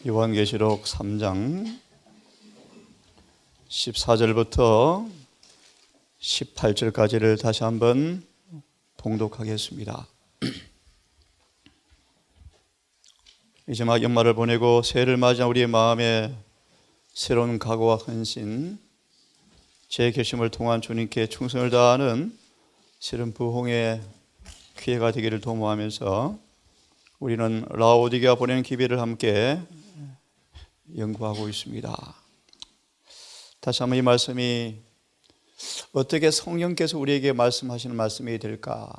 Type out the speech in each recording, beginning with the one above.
요한계시록 3장 14절부터 18절까지를 다시 한번 봉독하겠습니다. 이제 막 연말을 보내고 새해를 맞이한 우리의 마음에 새로운 각오와 헌신, 제 결심을 통한 주님께 충성을 다하는 새로운 부흥의 기회가 되기를 도모하면서 우리는 라오디게아 보내는 기별을 함께 연구하고 있습니다. 다시 한번 이 말씀이 어떻게 성령께서 우리에게 말씀하시는 말씀이 될까?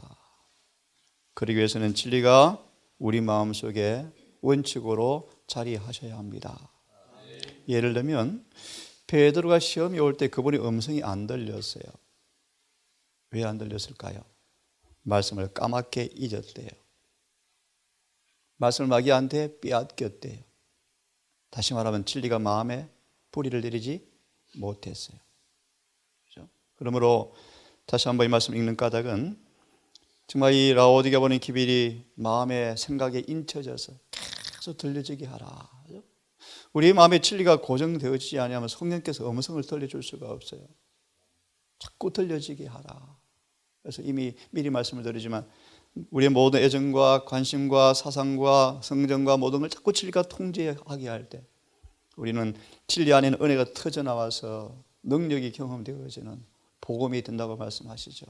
그러기 위해서는 진리가 우리 마음속에 원칙으로 자리하셔야 합니다. 예를 들면 베드로가 시험이 올 때 그분의 음성이 안 들렸어요. 왜 안 들렸을까요? 말씀을 까맣게 잊었대요. 말씀을 마귀한테 빼앗겼대요. 다시 말하면 진리가 마음에 뿌리를 내리지 못했어요. 그렇죠? 그러므로 다시 한번 이 말씀 읽는 까닭은 정말 이 라오디게아 보낸 기별이 마음의 생각에 인쳐져서 계속 들려지게 하라. 그렇죠? 우리 마음의 진리가 고정되어지지 않으면 성령께서 음성을 들려줄 수가 없어요. 자꾸 들려지게 하라. 그래서 이미 미리 말씀을 드리지만 우리의 모든 애정과 관심과 사상과 성정과 모든 걸 자꾸 진리가 통제하게 할 때 우리는 진리 안에는 은혜가 터져나와서 능력이 경험되어지는 복음이 된다고 말씀하시죠.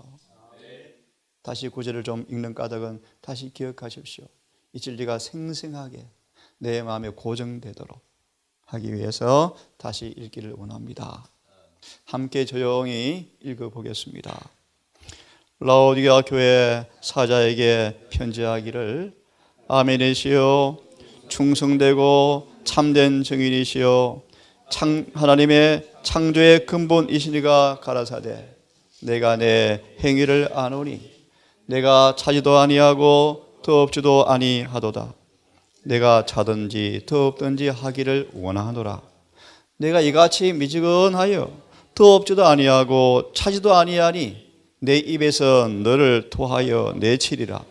다시 구절을 좀 읽는 까닭은 다시 기억하십시오. 이 진리가 생생하게 내 마음에 고정되도록 하기 위해서 다시 읽기를 원합니다. 함께 조용히 읽어보겠습니다. 라오디게아 교회 사자에게 편지하기를 아멘이시요 충성되고 참된 증인이시요 하나님의 창조의 근본이시니가 가라사대 내가 내 행위를 아노니 내가 차지도 아니하고 더없지도 아니하도다. 내가 차든지 더없든지 하기를 원하노라. 내가 이같이 미지근하여 더없지도 아니하고 차지도 아니하니 내 입에서 너를 토하여 내치리라.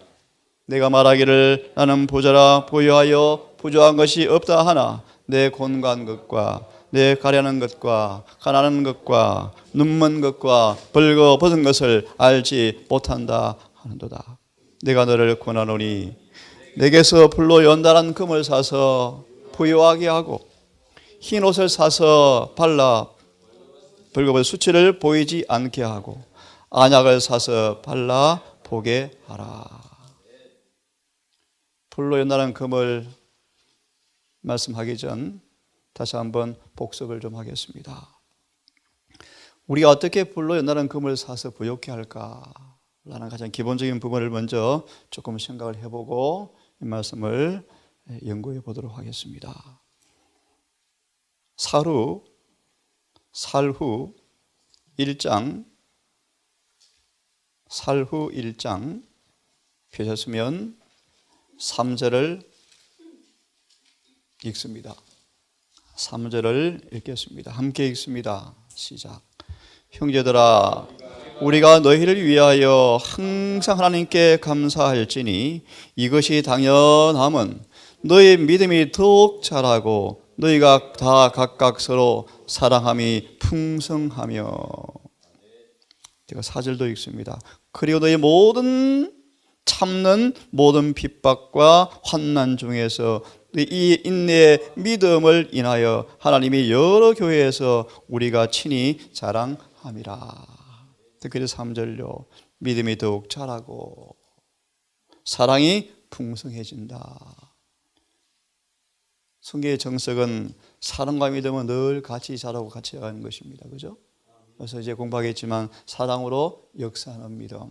내가 말하기를 나는 부자라 부유하여 부족한 것이 없다 하나 내 곤고한 것과 내 가련한 것과 가난한 것과 눈먼 것과 벌거벗은 것을 알지 못한다 하는도다. 내가 너를 권하노니 내게서 불로 연단한 금을 사서 부유하게 하고 흰 옷을 사서 발라 벌거벗은 수치를 보이지 않게 하고 안약을 사서 발라 보게 하라. 불로 연단한 금을 말씀하기 전 다시 한번 복습을 좀 하겠습니다. 우리가 어떻게 불로 연단한 금을 사서 부욕케 할까라는 가장 기본적인 부분을 먼저 조금 생각을 해보고 이 말씀을 연구해 보도록 하겠습니다. 살후 1장 살후 1장 펴셨으면 3절을 읽습니다. 3절을 읽겠습니다. 함께 읽습니다. 시작. 형제들아 우리가 너희를 위하여 항상 하나님께 감사할지니 이것이 당연함은 너희 믿음이 더욱 자라고 너희가 다 각각 서로 사랑함이 풍성하며 제가 4절도 읽습니다. 그리고 너희 모든 참는 모든 핍박과 환난 중에서 이 인내의 믿음을 인하여 하나님이 여러 교회에서 우리가 친히 자랑함이라. 그래서 3절로 믿음이 더욱 자라고 사랑이 풍성해진다. 성경의 정석은 사랑과 믿음은 늘 같이 자라고 같이 가는 것입니다. 그죠? 그래서 이제 공부하겠지만 사랑으로 역사하는 믿음.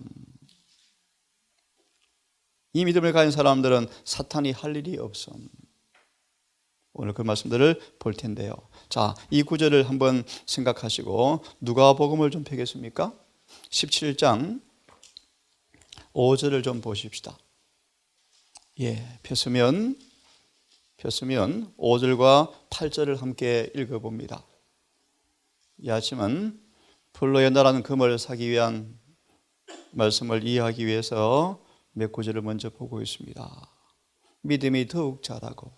이 믿음을 가진 사람들은 사탄이 할 일이 없음. 오늘 그 말씀들을 볼 텐데요. 자, 이 구절을 한번 생각하시고 누가복음을 좀 펴겠습니까? 17장 5절을 좀 보십시다. 폈으면 5절과 8절을 함께 읽어봅니다. 이 아침은 불로 연단하는 금을 사기 위한 말씀을 이해하기 위해서 몇 구절을 먼저 보고 있습니다. 믿음이 더욱 자라고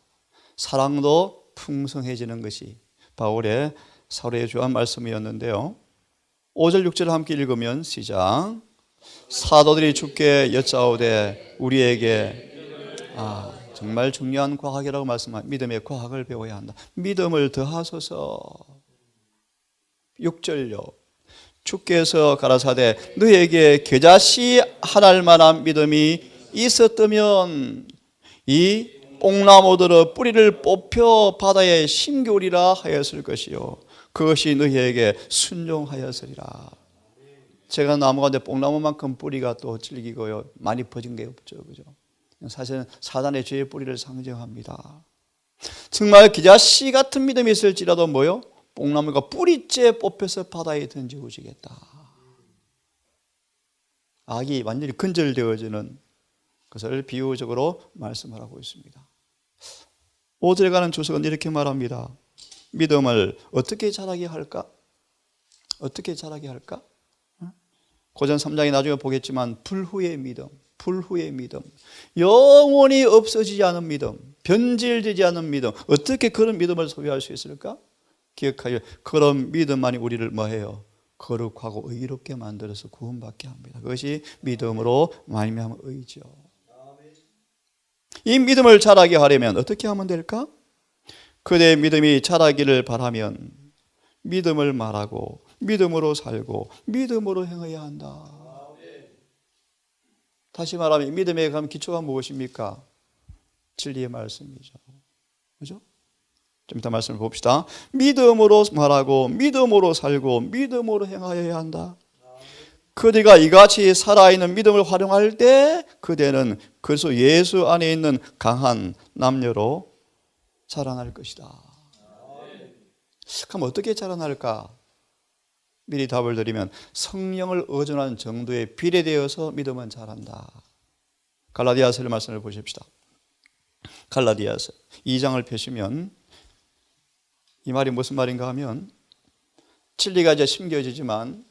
사랑도 풍성해지는 것이 바울의 사로에 주한 말씀이었는데요. 5절 6절을 함께 읽으면 시작. 사도들이 주께 여짜오되 우리에게 정말 중요한 과학이라고 말씀한 믿음의 과학을 배워야 한다. 믿음을 더하소서. 6절요. 주께서 가라사대 너에게 겨자씨 하나일 만한 믿음이 있었다면 이 뽕나무들의 뿌리를 뽑혀 바다에 심겨오리라 하였을 것이요 그것이 너희에게 순종하였으리라. 제가 나무 가운데 뽕나무만큼 뿌리가 또 질기고요 많이 퍼진 게 없죠, 그죠? 사실은 사단의 죄의 뿌리를 상징합니다. 정말 겨자씨 같은 믿음이 있을지라도 뭐요? 뽕나무가 뿌리째 뽑혀서 바다에 던져오시겠다. 악이 완전히 근절되어지는 것을 비유적으로 말씀을 하고 있습니다. 5절에 가는 주석은 이렇게 말합니다. 믿음을 어떻게 자라게 할까? 어떻게 자라게 할까? 고전 3장에 나중에 보겠지만 불후의 믿음, 불후의 믿음, 영원히 없어지지 않은 믿음, 변질되지 않은 믿음, 어떻게 그런 믿음을 소유할 수 있을까? 기억하여 그런 믿음만이 우리를 뭐해요? 거룩하고 의롭게 만들어서 구원받게 합니다. 그것이 믿음으로 말미암은 의죠. 이 믿음을 자라게 하려면 어떻게 하면 될까? 그대의 믿음이 자라기를 바라면 믿음을 말하고 믿음으로 살고 믿음으로 행해야 한다. 다시 말하면 믿음의 기초가 무엇입니까? 진리의 말씀이죠. 그죠? 좀 이따 말씀을 봅시다. 믿음으로 말하고 믿음으로 살고 믿음으로 행하여야 한다. 그대가 이같이 살아있는 믿음을 활용할 때 그대는 그리스도 예수 안에 있는 강한 남녀로 자라날 것이다. 그럼 어떻게 자라날까? 미리 답을 드리면 성령을 의존하는 정도에 비례되어서 믿음은 자란다. 갈라디아서의 말씀을 보십시다. 갈라디아서 2장을 펴시면 이 말이 무슨 말인가 하면 진리가 이제 심겨지지만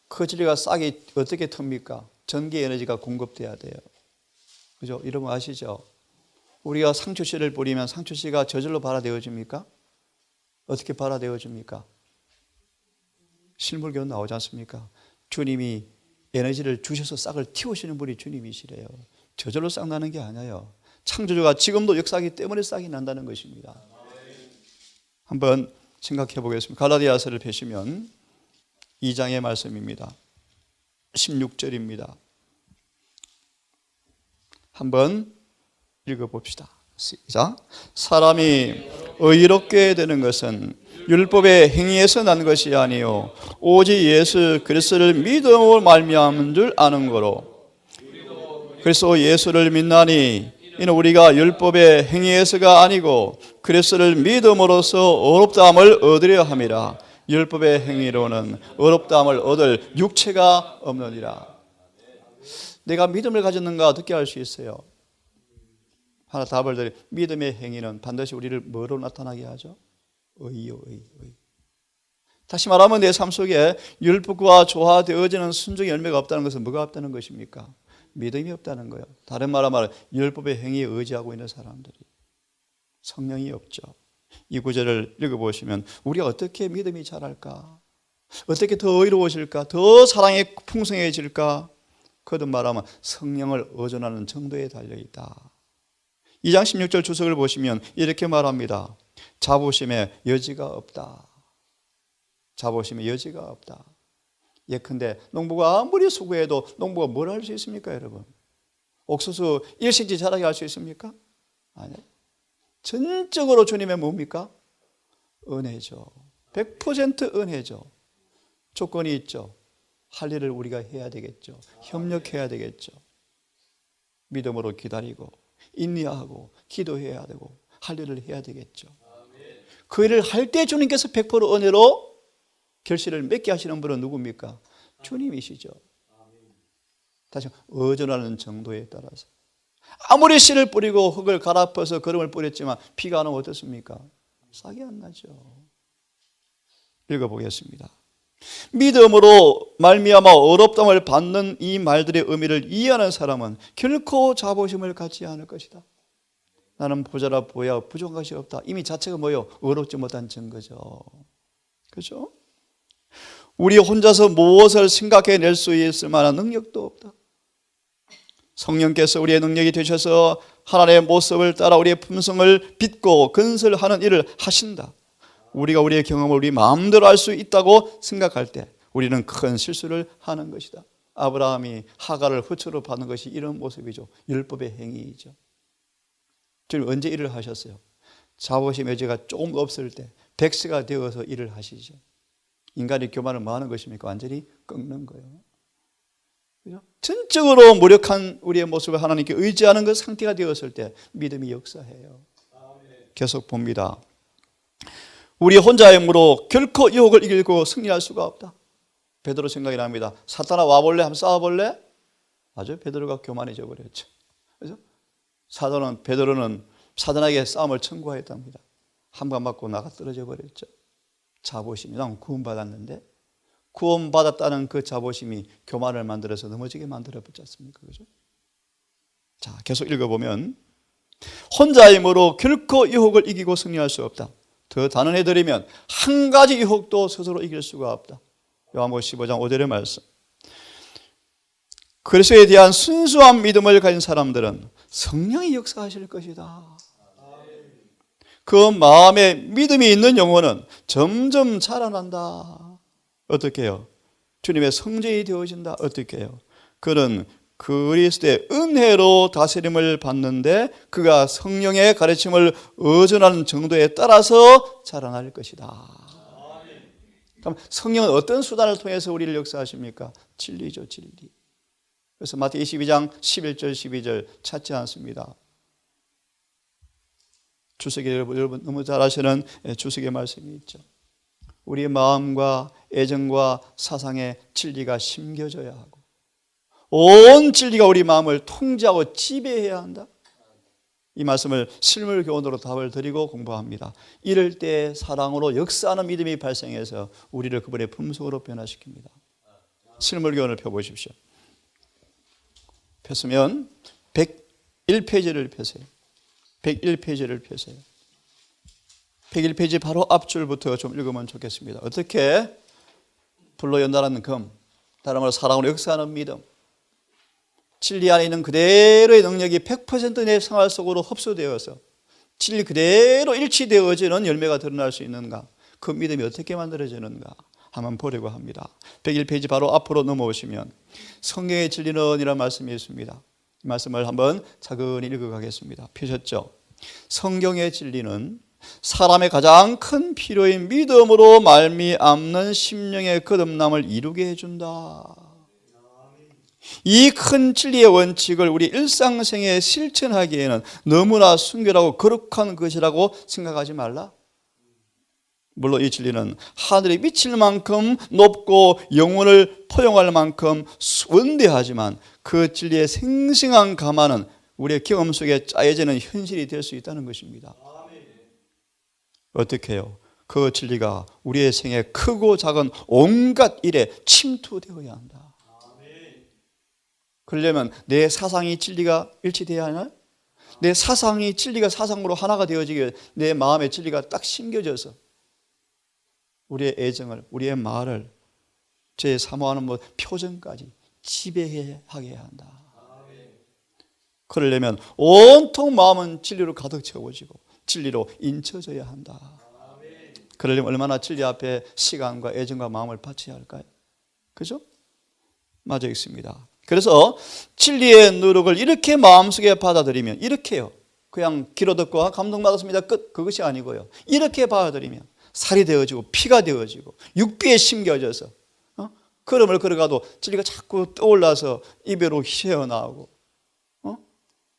그 진리가 싹이 어떻게 틉니까? 전기 에너지가 공급돼야 돼요. 그죠? 여러분 아시죠? 우리가 상추씨를 뿌리면 상추씨가 저절로 발화되어집니까? 어떻게 발화되어집니까? 실물교훈 나오지 않습니까? 주님이 에너지를 주셔서 싹을 틔우시는 분이 주님이시래요. 저절로 싹 나는 게 아니에요. 창조주가 지금도 역사하기 때문에 싹이 난다는 것입니다. 한번 생각해 보겠습니다. 갈라디아서를 펴시면 2장의 말씀입니다. 16절입니다. 한번 읽어봅시다. 시작. 사람이 의롭게 되는 것은 율법의 행위에서 난 것이 아니요 오직 예수 그리스도를 믿음으로 말미암은 줄 아는 거로 그리스도 예수를 믿나니 이는 우리가 율법의 행위에서가 아니고 그리스도를 믿음으로써 의롭다함을 얻으려 함이라. 율법의 행위로는 의롭다함을 얻을 육체가 없느니라. 내가 믿음을 가졌는가 어떻게 알 수 있어요? 하나 답을 드려. 믿음의 행위는 반드시 우리를 뭐로 나타나게 하죠? 의요, 의. 다시 말하면 내 삶 속에 율법과 조화되어지는 순종의 열매가 없다는 것은 뭐가 없다는 것입니까? 믿음이 없다는 거예요. 다른 말로 말하면 율법의 행위에 의지하고 있는 사람들이 성령이 없죠. 이 구절을 읽어보시면 우리가 어떻게 믿음이 자랄까? 어떻게 더 의로워질까? 더 사랑이 풍성해질까? 거듭 말하면 성령을 의존하는 정도에 달려있다. 2장 16절 주석을 보시면 이렇게 말합니다. 자부심의 여지가 없다. 자부심의 여지가 없다. 예컨대 농부가 아무리 수고해도 농부가 뭘 할 수 있습니까, 여러분? 옥수수 일식지 자라게 할 수 있습니까? 아니요. 전적으로 주님의 뭡니까? 은혜죠. 100% 은혜죠. 조건이 있죠. 할 일을 우리가 해야 되겠죠. 협력해야 되겠죠. 믿음으로 기다리고 인내하고 기도해야 되고 할 일을 해야 되겠죠. 그 일을 할 때 주님께서 100% 은혜로 결실을 맺게 하시는 분은 누굽니까? 주님이시죠. 다시 의존하는 정도에 따라서 아무리 씨를 뿌리고 흙을 갈아엎어서 거름을 뿌렸지만 비가 안 오면 어떻습니까? 싹이 안 나죠. 읽어보겠습니다. 믿음으로 말미암아 어렵담을 받는 이 말들의 의미를 이해하는 사람은 결코 자부심을 갖지 않을 것이다. 나는 모자라 보여 부족한 것이 없다. 이미 자체가 뭐요? 의롭지 못한 증거죠. 그렇죠? 우리 혼자서 무엇을 생각해낼 수 있을 만한 능력도 없다. 성령께서 우리의 능력이 되셔서 하나님의 모습을 따라 우리의 품성을 빚고 건설하는 일을 하신다. 우리가 우리의 경험을 우리 마음대로 할 수 있다고 생각할 때 우리는 큰 실수를 하는 것이다. 아브라함이 하갈을 후처로 받는 것이 이런 모습이죠. 율법의 행위이죠. 주님 언제 일을 하셨어요? 자부심 의지가 조금 없을 때 백세가 되어서 일을 하시죠. 인간이 교만을 뭐 하는 것입니까? 완전히 꺾는 거예요. 그죠? 전적으로 무력한 우리의 모습을 하나님께 의지하는 그 상태가 되었을 때 믿음이 역사해요. 계속 봅니다. 우리 혼자의 힘으로 결코 유혹을 이기고 승리할 수가 없다. 베드로 생각이 납니다. 사탄아 와볼래? 한번 싸워볼래? 맞아요. 베드로가 교만해져 버렸죠. 그래서 베드로는 사단에게 싸움을 청구하였답니다. 한 번 맞고 나가 떨어져 버렸죠. 자부심이. 난 구원받았는데 구원받았다는 그 자부심이 교만을 만들어서 넘어지게 만들어 버렸지 않습니까? 그죠? 자, 계속 읽어보면 혼자의 힘으로 결코 유혹을 이기고 승리할 수 없다. 더 단언해드리면 한 가지 유혹도 스스로 이길 수가 없다. 요한복음 15장 5절의 말씀. 그리스도에 대한 순수한 믿음을 가진 사람들은 성령이 역사하실 것이다. 그 마음에 믿음이 있는 영혼은 점점 자라난다. 어떻게 해요? 주님의 성전이 되어진다. 어떻게 해요? 그는 그리스도의 은혜로 다스림을 받는데 그가 성령의 가르침을 의존하는 정도에 따라서 자라날 것이다. 그럼 성령은 어떤 수단을 통해서 우리를 역사하십니까? 진리죠, 진리. 그래서 마태복음 22장 11절 12절 찾지 않습니다. 주석이 여러분 너무 잘 아시는 주석의 말씀이 있죠. 우리의 마음과 애정과 사상에 진리가 심겨져야 하고 온 진리가 우리 마음을 통제하고 지배해야 한다. 이 말씀을 실물 교훈으로 답을 드리고 공부합니다. 이럴 때 사랑으로 역사하는 믿음이 발생해서 우리를 그분의 품성으로 변화시킵니다. 실물 교훈을 펴보십시오. 폈으면 101페이지를 펴세요. 101페이지를 펴세요. 101페이지 바로 앞줄부터 좀 읽으면 좋겠습니다. 어떻게 불로 연단하는 금, 다른 말로 사랑으로 역사하는 믿음, 진리 안에 있는 그대로의 능력이 100% 내 생활 속으로 흡수되어서 진리 그대로 일치되어지는 열매가 드러날 수 있는가? 그 믿음이 어떻게 만들어지는가? 한번 보려고 합니다. 101페이지 바로 앞으로 넘어오시면 성경의 진리는 이라는 말씀이 있습니다. 이 말씀을 한번 차근히 읽어가겠습니다. 펴셨죠? 성경의 진리는 사람의 가장 큰 필요인 믿음으로 말미암는 심령의 거듭남을 이루게 해준다. 이 큰 진리의 원칙을 우리 일상생에 실천하기에는 너무나 순결하고 거룩한 것이라고 생각하지 말라. 물론 이 진리는 하늘에 미칠 만큼 높고 영혼을 포용할 만큼 원대하지만 그 진리의 생생한 감화는 우리의 경험 속에 짜여지는 현실이 될 수 있다는 것입니다. 어떻게 해요? 그 진리가 우리의 생에 크고 작은 온갖 일에 침투되어야 한다. 그러려면 내 사상이 진리가 일치되어야 하나? 내 사상이 진리가 사상으로 하나가 되어지게 내 마음의 진리가 딱 심겨져서 우리의 애정을, 우리의 말을 제 사모하는 표정까지 지배하게 해야 한다. 그러려면 온통 마음은 진리로 가득 채워지고 진리로 인쳐져야 한다. 그러려면 얼마나 진리 앞에 시간과 애정과 마음을 바쳐야 할까요? 그죠? 맞아 있습니다. 그래서 진리의 누룩을 이렇게 마음속에 받아들이면 이렇게요. 그냥 귀로 듣고 감동받았습니다. 끝. 그것이 아니고요. 이렇게 받아들이면 살이 되어지고 피가 되어지고 육비에 심겨져서 걸음을 걸어가도 진리가 자꾸 떠올라서 입으로 새어나오고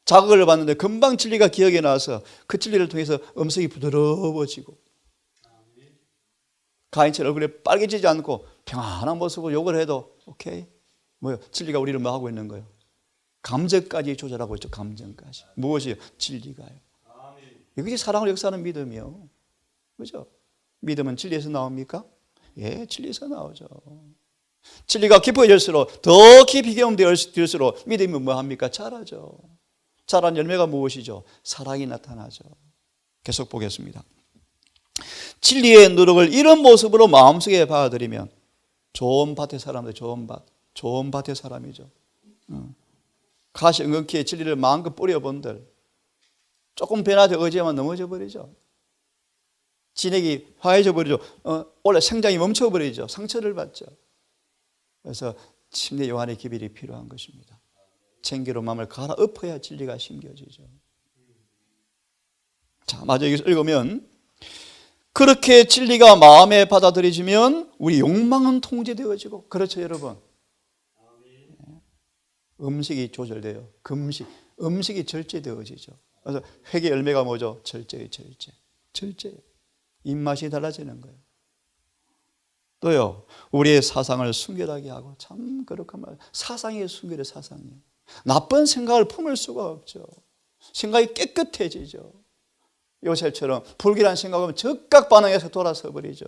자극을 받는데 금방 진리가 기억에 나서 그 진리를 통해서 음성이 부드러워지고 가인처럼 얼굴에 빨개지지 않고 평안한 모습으로 욕을 해도 오케이. 뭐요? 진리가 우리를 뭐 하고 있는 거예요? 감정까지 조절하고 있죠. 감정까지. 무엇이요? 진리가요. 이것이 사랑을 역사하는 믿음이요. 그죠? 믿음은 진리에서 나옵니까? 예, 진리에서 나오죠. 진리가 깊어질수록 더 깊이 경험될수록 믿음이 뭐 합니까? 자라죠. 자란 열매가 무엇이죠? 사랑이 나타나죠. 계속 보겠습니다. 진리의 노력을 이런 모습으로 마음속에 받아들이면 좋은 밭의 사람들, 좋은 밭의 사람이죠. 가시 은근키에 진리를 마음껏 뿌려본들 조금 변화되어 의지하면 넘어져 버리죠. 진액이 화해져 버리죠. 원래 생장이 멈춰 버리죠. 상처를 받죠. 그래서 침례 요한의 기별이 필요한 것입니다. 챙기로 마음을 갈아엎어야 진리가 심겨지죠. 자, 마저 여기서 읽으면 그렇게 진리가 마음에 받아들여지면 우리 욕망은 통제되어지고, 그렇죠 여러분? 음식이 조절돼요. 음식이 절제되어지죠. 그래서 회개 열매가 뭐죠? 절제예요. 절제. 입맛이 달라지는 거예요. 또요, 우리의 사상을 순결하게 하고, 참 거룩한 말, 사상이 순결해. 사상이 나쁜 생각을 품을 수가 없죠. 생각이 깨끗해지죠. 요셉처럼 불길한 생각하면 즉각 반응해서 돌아서 버리죠.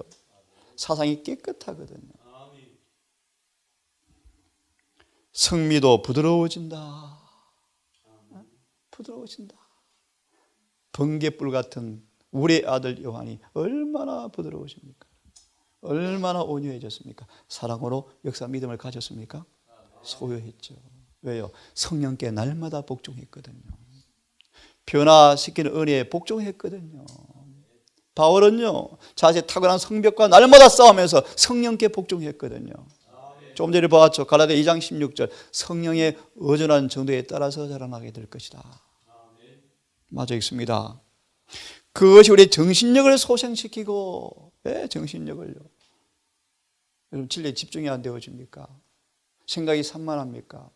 사상이 깨끗하거든요. 성미도 부드러워진다. 부드러워진다. 번갯불 같은 우리 아들 요한이 얼마나 부드러우십니까? 얼마나 온유해졌습니까? 사랑으로 역사 믿음을 가졌습니까? 소유했죠. 왜요? 성령께 날마다 복종했거든요. 변화시키는 은혜에 복종했거든요. 바울은요, 자신의 탁월한 성벽과 날마다 싸우면서 성령께 복종했거든요. 조금 전에 보았죠. 갈라디아 2장 16절, 성령의 의존한 정도에 따라서 자라나게 될 것이다. 맞아 있습니다. 그것이 우리의 정신력을 소생시키고, 정신력을요. 여러분 진리에 집중이 안 되어집니까? 생각이 산만합니까?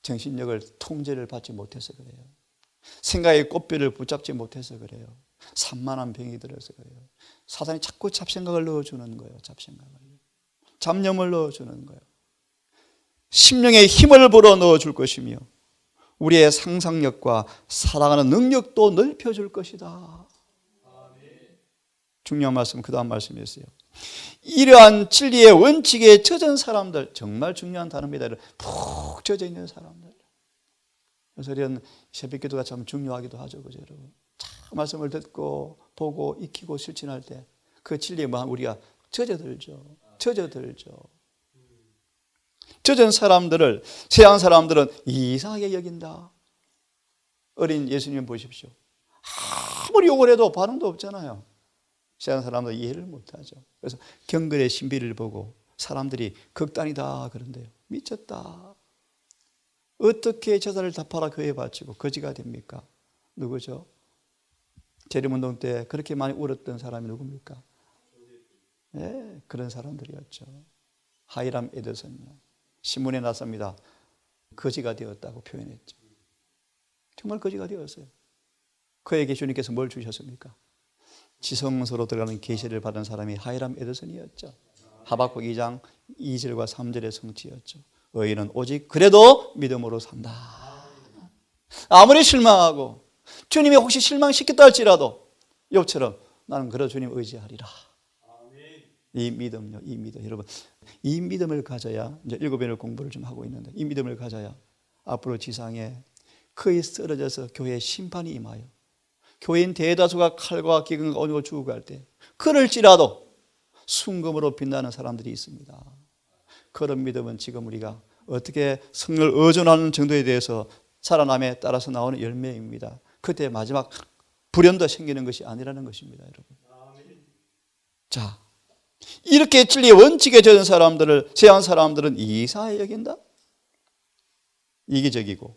정신력을 통제를 받지 못해서 그래요. 생각의 꽃뼈를 붙잡지 못해서 그래요. 산만한 병이 들어서 그래요. 사단이 자꾸 잡생각을 넣어주는 거예요. 잡념을 넣어주는 거예요. 심령의 힘을 불어넣어 줄 것이며 우리의 상상력과 살아가는 능력도 넓혀줄 것이다. 중요한 말씀, 그 다음 말씀이었어요. 이러한 진리의 원칙에 젖은 사람들, 정말 중요한 단어입니다. 푹 젖어 있는 사람들. 그래서 이런 새벽 기도가 참 중요하기도 하죠. 그죠, 여러분? 참 말씀을 듣고 보고 익히고 실천할 때 그 진리에 우리가 젖어들죠. 젖은 사람들을, 세상 사람들은 이상하게 여긴다. 어린 예수님 보십시오. 아무리 욕을 해도 반응도 없잖아요. 세상 사람도 이해를 못하죠. 그래서 경건의 신비를 보고 사람들이 극단이다 그런데요. 미쳤다. 어떻게 제사를 다 팔아 교회에 바치고 거지가 됩니까? 누구죠? 재림운동 때 그렇게 많이 울었던 사람이 누굽니까? 네, 그런 사람들이었죠. 하이람 에더슨요. 신문에 났습니다. 거지가 되었다고 표현했죠. 정말 거지가 되었어요. 그에게 주님께서 뭘 주셨습니까? 지성소로 들어가는 계시를 받은 사람이 하이람 에더슨이었죠. 하박국 2장 2절과 3절의 성취였죠. 의인은 오직 그래도 믿음으로 산다. 아무리 실망하고 주님이 혹시 실망시켰다 할지라도 욥처럼 나는 그래도 주님 의지하리라. 이 믿음요, 이 믿음. 여러분, 이 믿음을 가져야, 이제 7년을 공부를 좀 하고 있는데, 이 믿음을 가져야 앞으로 지상에 거의 쓰러져서 교회에 심판이 임하여 교인 대다수가 칼과 기근과 어려워 죽어갈 때 그럴지라도 순금으로 빛나는 사람들이 있습니다. 그런 믿음은 지금 우리가 어떻게 성령을 의존하는 정도에 대해서 살아남에 따라서 나오는 열매입니다. 그때 마지막 불연도 생기는 것이 아니라는 것입니다, 여러분. 자, 이렇게 진리의 원칙에 젖은 사람들을, 세상 사람들은 이상하게 여긴다? 이기적이고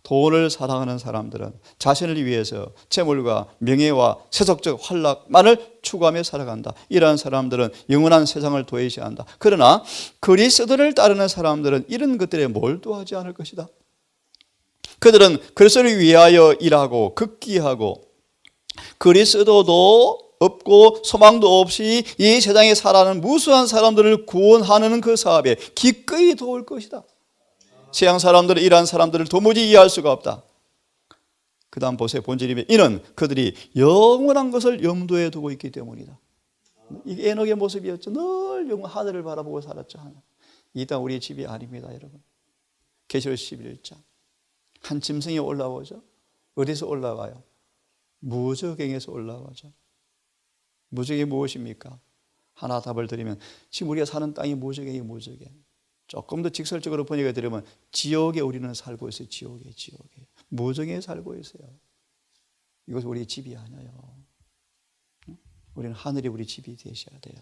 돈을 사랑하는 사람들은 자신을 위해서 재물과 명예와 세속적 활락만을 추구하며 살아간다. 이러한 사람들은 영원한 세상을 도외시한다. 그러나 그리스도를 따르는 사람들은 이런 것들에 몰두하지 않을 것이다. 그들은 그리스도를 위하여 일하고 극기하고 그리스도도 없고 소망도 없이 이 세상에 살아가는 무수한 사람들을 구원하는 그 사업에 기꺼이 도울 것이다. 세상 사람들은 이러한 사람들을 도무지 이해할 수가 없다. 그 다음 보세요. 본질이 이는 그들이 영원한 것을 염두에 두고 있기 때문이다. 이게 에녹의 모습이었죠. 늘 하늘을 바라보고 살았죠. 이 땅 우리의 집이 아닙니다, 여러분. 계시록 11장. 한 짐승이 올라오죠. 어디서 올라와요? 무저갱에서 올라오죠. 무저갱이 무엇입니까? 하나 답을 드리면 지금 우리가 사는 땅이 무저갱이에요. 무저갱. 조금 더 직설적으로 번역해 드리면 지옥에 우리는 살고 있어요. 지옥에. 무저갱에 살고 있어요. 이것은 우리의 집이 아니에요. 우리는 하늘이 우리 집이 되셔야 돼요.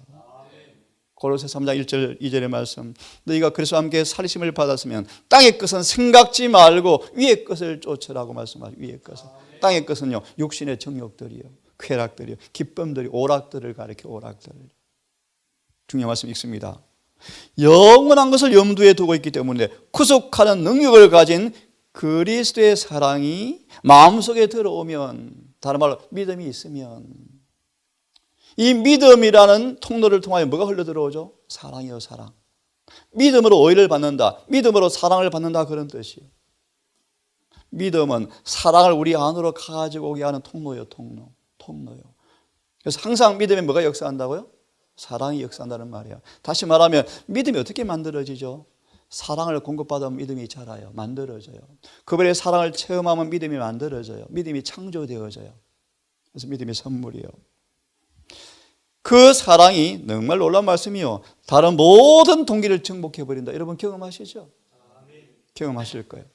고로새 3장 1절 2절의 말씀, 너희가 그리스도와 함께 살리심을 받았으면 땅의 것은 생각지 말고 위의 것을 쫓으라고 말씀하죠. 위의 것은. 땅의 것은요, 육신의 정욕들이요, 쾌락들이요, 기쁨들이, 오락들을 가리켜. 오락들을. 중요한 말씀 읽습니다. 영원한 것을 염두에 두고 있기 때문에 구속하는 능력을 가진 그리스도의 사랑이 마음속에 들어오면, 다른 말로 믿음이 있으면, 이 믿음이라는 통로를 통하여 뭐가 흘러들어오죠? 사랑이요, 사랑. 믿음으로 오해를 받는다, 믿음으로 사랑을 받는다, 그런 뜻이에요. 믿음은 사랑을 우리 안으로 가지고 오게 하는 통로요. 통로요. 그래서 항상 믿음에 뭐가 역사한다고요? 사랑이 역사한다는 말이에요. 다시 말하면 믿음이 어떻게 만들어지죠? 사랑을 공급받으면 믿음이 자라요. 만들어져요. 그분의 사랑을 체험하면 믿음이 만들어져요. 믿음이 창조되어져요. 그래서 믿음이 선물이에요. 그 사랑이 정말 놀라운 말씀이요, 다른 모든 동기를 정복해버린다. 여러분 경험하시죠? 경험하실 거예요.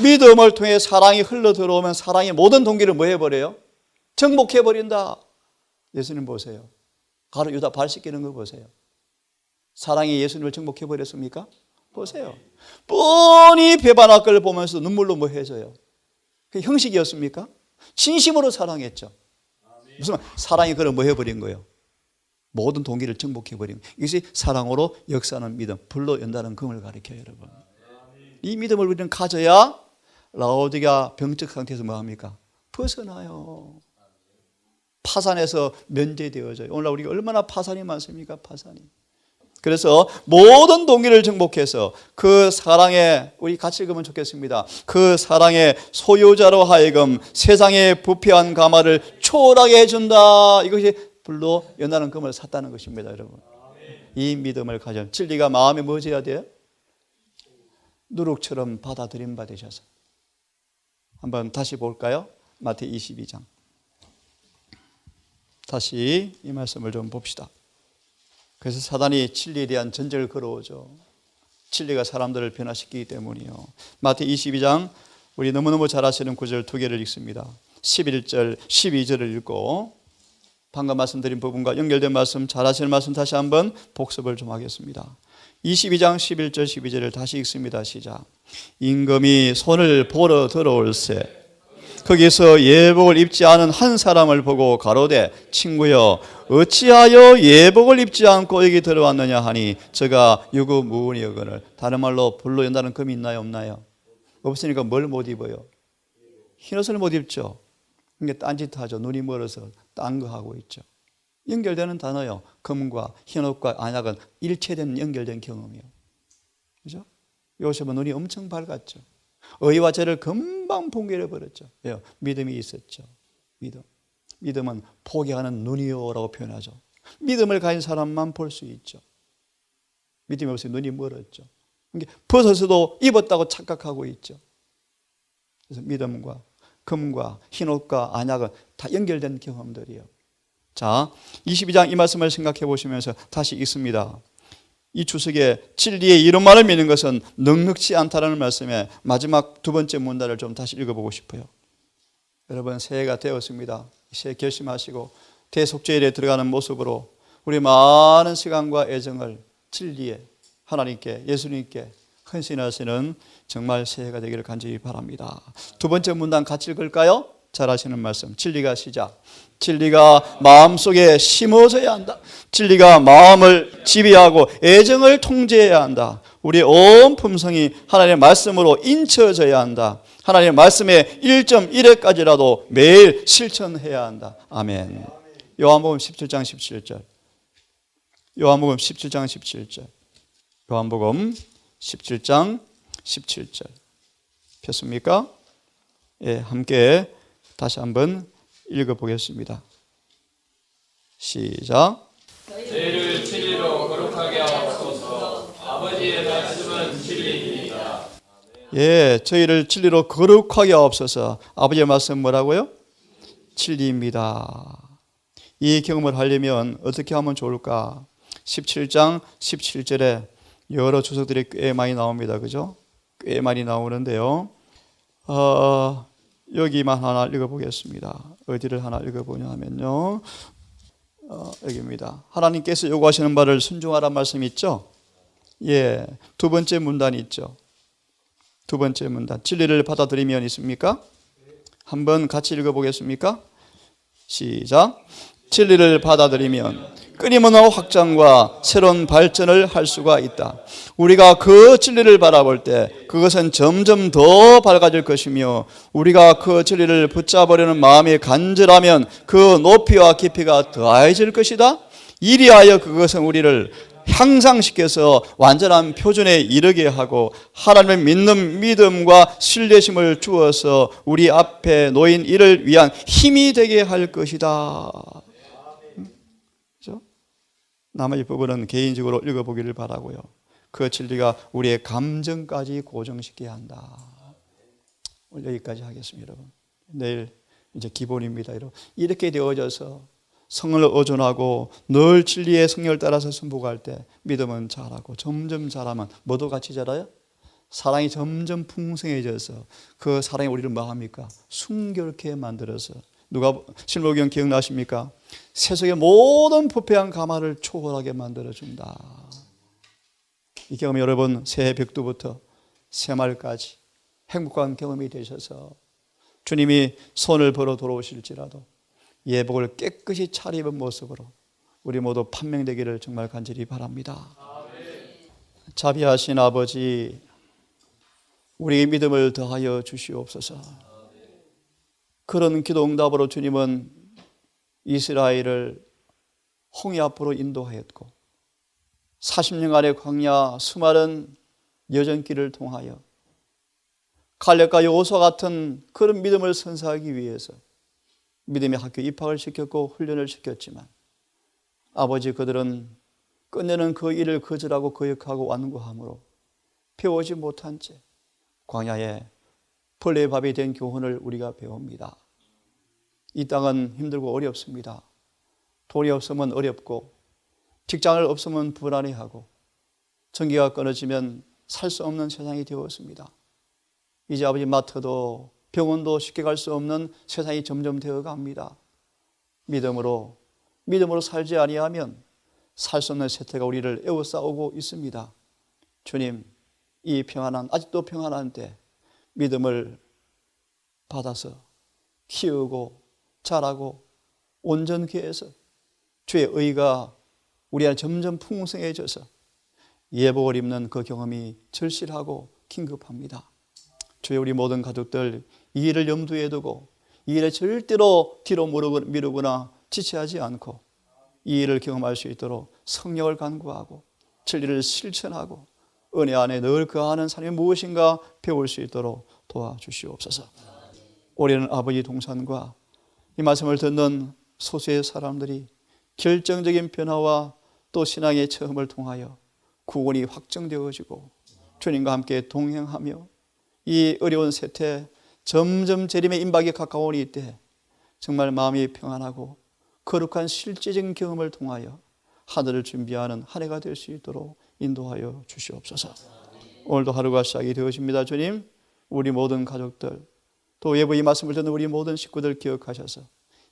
믿음을 통해 사랑이 흘러들어오면 사랑이 모든 동기를 뭐 해버려요? 정복해버린다. 예수님 보세요. 가룟 유다 발 씻기는 거 보세요. 사랑이 예수님을 정복해버렸습니까? 보세요. 뻔히 배반할 걸 보면서 눈물로 뭐 해져요? 그게 형식이었습니까? 진심으로 사랑했죠. 무슨 말? 사랑이 그걸 뭐 해버린 거예요? 모든 동기를 정복해버린 거예요. 이것이 사랑으로 역사하는 믿음, 불로 연다는 금을 가리켜요, 여러분. 이 믿음을 우리는 가져야 라오디게아 병적 상태에서 뭐 합니까? 벗어나요. 파산에서 면제되어져요. 오늘날 우리가 얼마나 파산이 많습니까? 파산이. 그래서 모든 동기를 정복해서 그 사랑에, 우리 같이 읽으면 좋겠습니다. 그 사랑의 소유자로 하여금 세상의 부패한 가마를 초월하게 해준다. 이것이 불로 연하는 금을 샀다는 것입니다, 여러분. 이 믿음을 가져 진리가 마음에 뭐져야 돼요? 누룩처럼 받아들임 받으셔서. 한번 다시 볼까요? 마태복음 22장. 다시 이 말씀을 좀 봅시다. 그래서 사단이 진리에 대한 전쟁을 걸어오죠. 진리가 사람들을 변화시키기 때문이요. 마태복음 22장 우리 너무너무 잘 아시는 구절 두 개를 읽습니다. 11절, 12절을 읽고 방금 말씀드린 부분과 연결된 말씀, 잘 아시는 말씀 다시 한번 복습을 좀 하겠습니다. 22장 11절, 12절을 다시 읽습니다. 시작. 임금이 손을 보러 들어올세 거기서 예복을 입지 않은 한 사람을 보고 가로되 친구여 어찌하여 예복을 입지 않고 여기 들어왔느냐 하니 저가 유구무원이거늘. 다른 말로 불로 연다는 금이 있나요, 없나요? 없으니까 뭘 못 입어요? 흰옷을 못 입죠. 이게 딴짓하죠. 눈이 멀어서 딴 거 하고 있죠. 연결되는 단어요. 금과 흰옷과 안약은 일체된 연결된 경험이에요. 그죠? 요셉은 눈이 엄청 밝았죠. 의와 죄를 금방 분별해버렸죠. 왜요? 믿음이 있었죠. 믿음은 포기하는 눈이요라고 표현하죠. 믿음을 가진 사람만 볼 수 있죠. 믿음이 없으면 눈이 멀었죠. 벗어서도 입었다고 착각하고 있죠. 그래서 믿음과 금과 흰옷과 안약은 다 연결된 경험들이에요. 자, 22장 이 말씀을 생각해 보시면서 다시 읽습니다. 이 주석에 진리의 이름만을 믿는 것은 넉넉지 않다라는 말씀에 마지막 두 번째 문단을 좀 다시 읽어보고 싶어요. 여러분 새해가 되었습니다. 새해 결심하시고 대속죄일에 들어가는 모습으로 우리 많은 시간과 애정을 진리에 하나님께 예수님께 헌신하시는 정말 새해가 되기를 간절히 바랍니다. 두 번째 문단 같이 읽을까요? 잘 아시는 말씀 진리가 시작. 진리가 마음속에 심어져야 한다. 진리가 마음을 지배하고 애정을 통제해야 한다. 우리의 온 품성이 하나님의 말씀으로 인쳐져야 한다. 하나님의 말씀의 1.1회까지라도 매일 실천해야 한다. 아멘. 요한복음 17장 17절. 요한복음 17장 17절. 요한복음 17장 17절. 폈습니까? 예, 함께 다시 한번 읽어보겠습니다. 시작. 저희를 진리로 거룩하게 하옵소서. 아버지의 말씀은 진리이니이다. 예, 저희를 진리로 거룩하게 하옵소서. 아버지의 말씀 뭐라고요? 진리입니다. 이 경험을 하려면 어떻게 하면 좋을까? 17장 17절에 여러 주석들이 꽤 많이 나옵니다. 그죠? 꽤 많이 나오는데요. 여기만 하나 읽어보겠습니다. 어디를 하나 읽어보냐 하면요. 여기입니다. 하나님께서 요구하시는 바를 순종하란 말씀이 있죠? 예, 두 번째 문단이 있죠. 두 번째 문단. 진리를 받아들이면 있습니까? 한번 같이 읽어보겠습니까? 시작. 진리를 받아들이면 끊임없는 확장과 새로운 발전을 할 수가 있다. 우리가 그 진리를 바라볼 때 그것은 점점 더 밝아질 것이며 우리가 그 진리를 붙잡으려는 마음이 간절하면 그 높이와 깊이가 더해질 것이다. 이리하여 그것은 우리를 향상시켜서 완전한 표준에 이르게 하고 하나님을 믿는 믿음과 신뢰심을 주어서 우리 앞에 놓인 이를 위한 힘이 되게 할 것이다. 그렇죠? 나머지 부분은 개인적으로 읽어보기를 바라고요. 그 진리가 우리의 감정까지 고정시켜야 한다. 오늘 여기까지 하겠습니다, 여러분. 내일 이제 기본입니다. 이렇게 되어져서 성을 의존하고 늘 진리의 성령을 따라서 승복할 때 믿음은 자라고 점점 자라면 뭐도 같이 자라요? 사랑이 점점 풍성해져서 그 사랑이 우리를 뭐 합니까? 순결케 만들어서 누가 실로경 기억나십니까? 세상의 모든 부패한 가마를 초월하게 만들어준다. 이 경험이 여러분 새해 벽두부터 새말까지 행복한 경험이 되셔서 주님이 손을 벌어 돌아오실지라도 예복을 깨끗이 차려입은 모습으로 우리 모두 판명되기를 정말 간절히 바랍니다. 자비하신 아버지, 우리의 믿음을 더하여 주시옵소서. 그런 기도 응답으로 주님은 이스라엘을 홍해 앞으로 인도하였고 40년간의 광야 수많은 여정길을 통하여 갈렙과 여호수아 같은 그런 믿음을 선사하기 위해서 믿음의 학교 입학을 시켰고 훈련을 시켰지만 아버지 그들은 끝내는 그 일을 거절하고 거역하고 완고함으로 배우지 못한 채 광야에 벌레의 밥이 된 교훈을 우리가 배웁니다. 이 땅은 힘들고 어렵습니다. 돈이 없으면 어렵고 직장을 없으면 불안해하고 전기가 끊어지면 살 수 없는 세상이 되었습니다. 이제 아버지 마트도 병원도 쉽게 갈 수 없는 세상이 점점 되어갑니다. 믿음으로 살지 아니하면 살 수 없는 세태가 우리를 에워싸고 있습니다. 주님, 이 아직도 평안한 때 믿음을 받아서 키우고 자라고 온전케 해서 주의 의가 우리 안에 점점 풍성해져서 예복을 입는 그 경험이 절실하고 긴급합니다. 주여, 우리 모든 가족들 이 일을 염두에 두고 이 일에 절대로 뒤로 미루거나 지체하지 않고 이 일을 경험할 수 있도록 성령을 간구하고 진리를 실천하고 은혜 안에 늘 거하는 삶이 무엇인가 배울 수 있도록 도와주시옵소서. 올해는 아버지 동산과 이 말씀을 듣는 소수의 사람들이 결정적인 변화와 또 신앙의 체험을 통하여 구원이 확정되어지고 주님과 함께 동행하며 이 어려운 세태 점점 재림의 임박이 가까우니 이때 정말 마음이 평안하고 거룩한 실제적인 경험을 통하여 하늘을 준비하는 한 해가 될 수 있도록 인도하여 주시옵소서. 오늘도 하루가 시작이 되어집니다. 주님, 우리 모든 가족들 또 예부 이 말씀을 듣는 우리 모든 식구들 기억하셔서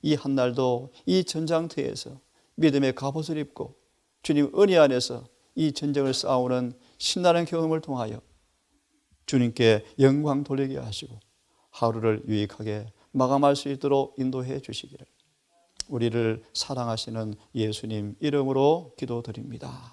이 한날도 이 전장터에서 믿음의 갑옷을 입고 주님 은혜 안에서 이 전쟁을 싸우는 신나는 경험을 통하여 주님께 영광 돌리게 하시고 하루를 유익하게 마감할 수 있도록 인도해 주시기를 우리를 사랑하시는 예수님 이름으로 기도드립니다.